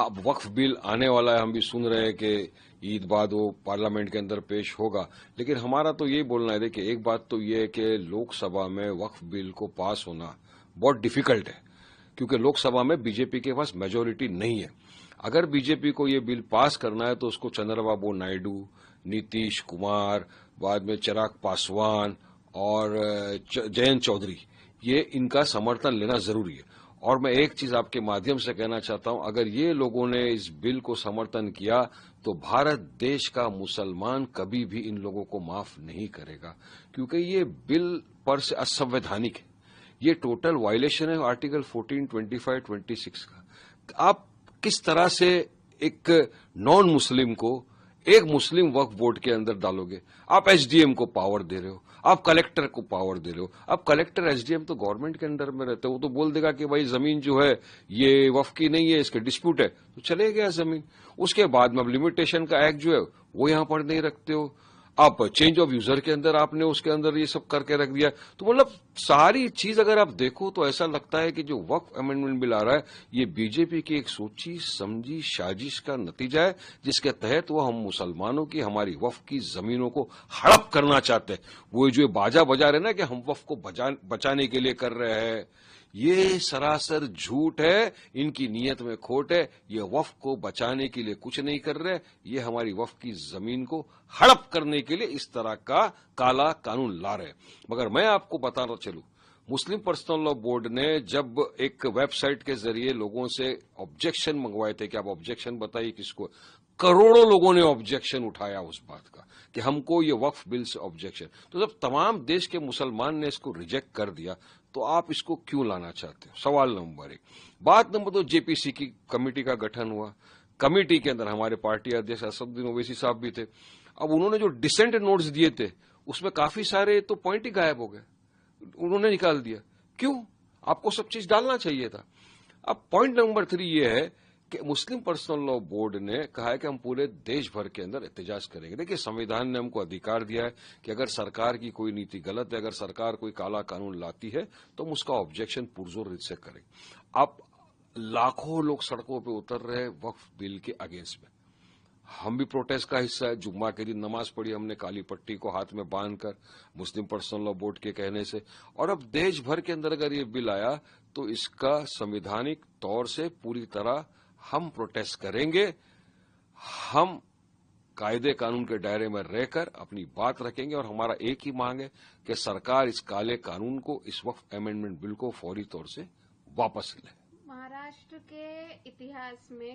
अब वक्फ बिल आने वाला है, हम भी सुन रहे हैं कि ईद बाद वो पार्लियामेंट के अंदर पेश होगा। लेकिन हमारा तो ये बोलना है, देखिए एक बात तो ये है कि लोकसभा में वक्फ बिल को पास होना बहुत डिफिकल्ट है, क्योंकि लोकसभा में बीजेपी के पास मेजोरिटी नहीं है। अगर बीजेपी को ये बिल पास करना है तो उसको चंद्रबाबू नायडू, नीतीश कुमार, बाद में चिराग पासवान और जयंत चौधरी, ये इनका समर्थन लेना जरूरी है। और मैं एक चीज आपके माध्यम से कहना चाहता हूं, अगर ये लोगों ने इस बिल को समर्थन किया तो भारत देश का मुसलमान कभी भी इन लोगों को माफ नहीं करेगा, क्योंकि ये बिल पर से असंवैधानिक है। ये टोटल वायलेशन है आर्टिकल 14, 25, 26 का। आप किस तरह से एक नॉन मुस्लिम को एक मुस्लिम वक्फ बोर्ड के अंदर डालोगे? आप एसडीएम को पावर दे रहे हो, आप कलेक्टर को पावर दे रहे हो। अब कलेक्टर एसडीएम तो गवर्नमेंट के अंडर में रहते हो, वो तो बोल देगा कि भाई जमीन जो है ये वक्फ की नहीं है, इसके डिस्प्यूट है, तो चले गया जमीन। उसके बाद में अब लिमिटेशन का एक्ट जो है वो यहां पर नहीं रखते हो, आप चेंज ऑफ यूजर के अंदर आपने उसके अंदर ये सब करके रख दिया। तो मतलब सारी चीज अगर आप देखो तो ऐसा लगता है कि जो वक्फ अमेंडमेंट बिल आ रहा है ये बीजेपी की एक सोची समझी साजिश का नतीजा है, जिसके तहत वो हम मुसलमानों की, हमारी वक्फ की जमीनों को हड़प करना चाहते हैं। वो जो बाजा बजा रहे ना कि हम वक्फ को बचाने के लिए कर रहे हैं, ये सरासर झूठ है। इनकी नीयत में खोट है। ये वक्फ को बचाने के लिए कुछ नहीं कर रहे, ये हमारी वक्फ की जमीन को हड़प करने के लिए इस तरह का काला कानून ला रहे। मगर मैं आपको बताना चलूं, मुस्लिम पर्सनल लॉ बोर्ड ने जब एक वेबसाइट के जरिए लोगों से ऑब्जेक्शन मंगवाए थे कि आप ऑब्जेक्शन बताइए किसको, करोड़ों लोगों ने ऑब्जेक्शन उठाया उस बात का कि हमको ये वक्फ बिल से ऑब्जेक्शन। तो जब तमाम देश के मुसलमान ने इसको रिजेक्ट कर दिया तो आप इसको क्यों लाना चाहते हो? सवाल नंबर एक। बात नंबर दो, जेपीसी की कमेटी का गठन हुआ। कमेटी के अंदर हमारे पार्टी अध्यक्ष असदुद्दीन ओवैसी साहब भी थे। अब उन्होंने जो डिसेंट नोट्स दिए थे उसमें काफी सारे तो पॉइंट ही गायब हो गए, उन्होंने निकाल दिया। क्यों? आपको सब चीज डालना चाहिए था। अब पॉइंट नंबर 3 ये है कि मुस्लिम पर्सनल लॉ बोर्ड ने कहा है कि हम पूरे देश भर के अंदर एहतजाज करेंगे। देखिए, संविधान ने हमको अधिकार दिया है कि अगर सरकार की कोई नीति गलत है, अगर सरकार कोई काला कानून लाती है तो हम उसका ऑब्जेक्शन पुरजोर से करें। अब लाखों लोग सड़कों पर उतर रहे वक्फ बिल के अगेंस्ट में। हम भी प्रोटेस्ट का हिस्सा है। जुम्मा के दिन नमाज पढ़ी हमने काली पट्टी को हाथ में बांधकर, मुस्लिम पर्सनल लॉ बोर्ड के कहने से। और अब देश भर के अंदर अगर ये बिल आया तो इसका संवैधानिक तौर से पूरी तरह हम प्रोटेस्ट करेंगे। हम कायदे कानून के दायरे में रहकर अपनी बात रखेंगे और हमारा एक ही मांग है कि सरकार इस काले कानून को, इस वक्फ अमेंडमेंट बिल को फौरी तौर से वापस ले। महाराष्ट्र के इतिहास में